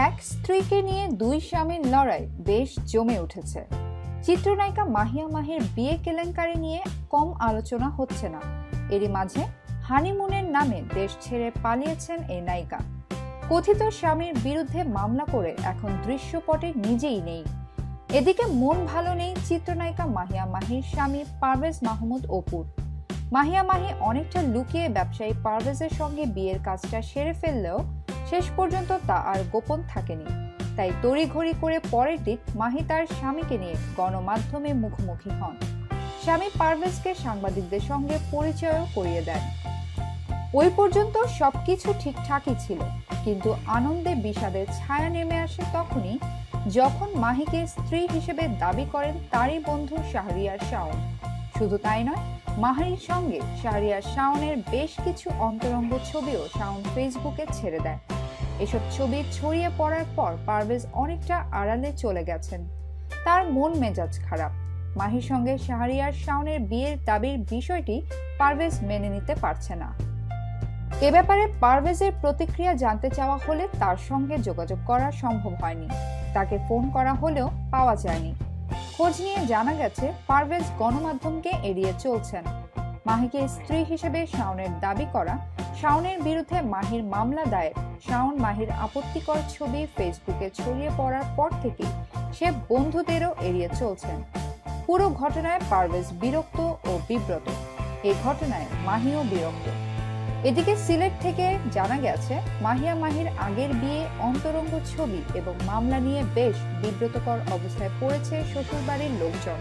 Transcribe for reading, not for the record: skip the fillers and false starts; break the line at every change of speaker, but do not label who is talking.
এক স্ত্রীকে নিয়ে দুই স্বামীর লড়াই বেশ জমে উঠেছে। চিত্রনায়িকা মাহিয়া মাহির বিয়ে কেলেঙ্কারি নিয়ে কম আলোচনা হচ্ছে না। এরই মাঝে হানিমুনের নামে দেশ ছেড়ে পালিয়েছেন এই নায়িকা। কথিত স্বামীর বিরুদ্ধে মামলা করে এখন দৃশ্যপটে নিজেই নেই। এদিকে মন ভালো নেই চিত্রনায়িকা মাহিয়া মাহির স্বামী পারভেজ মাহমুদ অপুর। মাহিয়া মাহি অনেকটা লুকিয়ে ব্যবসায়ী পারভেজের সঙ্গে বিয়ের কাজটা সেরে ফেললেও শেষ পর্যন্ত তা আর গোপন থাকেনি। তাই তড়িঘড়ি করে পরের দিন মাহি তার স্বামীকে নিয়ে গণমাধ্যমে মুখোমুখি হন। স্বামী পারভেজকে সাংবাদিকদের সঙ্গে পরিচয়ও করিয়ে দেন। ওই পর্যন্ত সবকিছু ঠিকঠাকই ছিল, কিন্তু আনন্দে বিষাদের ছায়া নেমে আসে তখনই যখন মাহিকে স্ত্রী হিসেবে দাবি করেন তারই বন্ধু শাহরিয়ার শাওন। শুধু তাই নয়, মাহির সঙ্গে শাহরিয়ার শাওনের বেশ কিছু অন্তরঙ্গ ছবিও শাওন ফেসবুকে ছেড়ে দেয়। এসব ছবি ছড়িয়ে পড়ার পর পারভেজ অনেকটা আড়ালে চলে গেছেন। তার মন মেজাজ খারাপ। মাহির সঙ্গে শাহরিয়ার শাওনের বিয়ের দাবির বিষয়টি পারভেজ মেনে নিতে পারছে না। এ ব্যাপারে পারভেজের প্রতিক্রিয়া জানতে চাওয়া হলে তার সঙ্গে যোগাযোগ করা সম্ভব হয়নি। তাকে ফোন করা হলেও পাওয়া যায়নি। খোঁজ নিয়ে জানা গেছে পারভেজ গণমাধ্যমকে এড়িয়ে চলছেন। মাহিকে স্ত্রী হিসেবে শাওনের দাবি করা, শাওনের বিরুদ্ধে মাহির মামলা দায়ের, শাওন মাহির আপত্তিকর ছবি ফেসবুকে ছড়িয়ে পড়ার পর থেকে সে বন্ধুদেরও এড়িয়ে চলছেন। পুরো ঘটনায় পারভেজ বিরক্ত ও বিব্রত। এই ঘটনায় মাহিও বিরক্ত। এদিকে সিলেট থেকে জানা গেছে মাহিয়া মাহির আগের বিয়ে, অন্তরঙ্গ ছবি এবং মামলা নিয়ে বেশ বিব্রতকর অবস্থায় পড়েছে শ্বশুরবাড়ির লোকজন।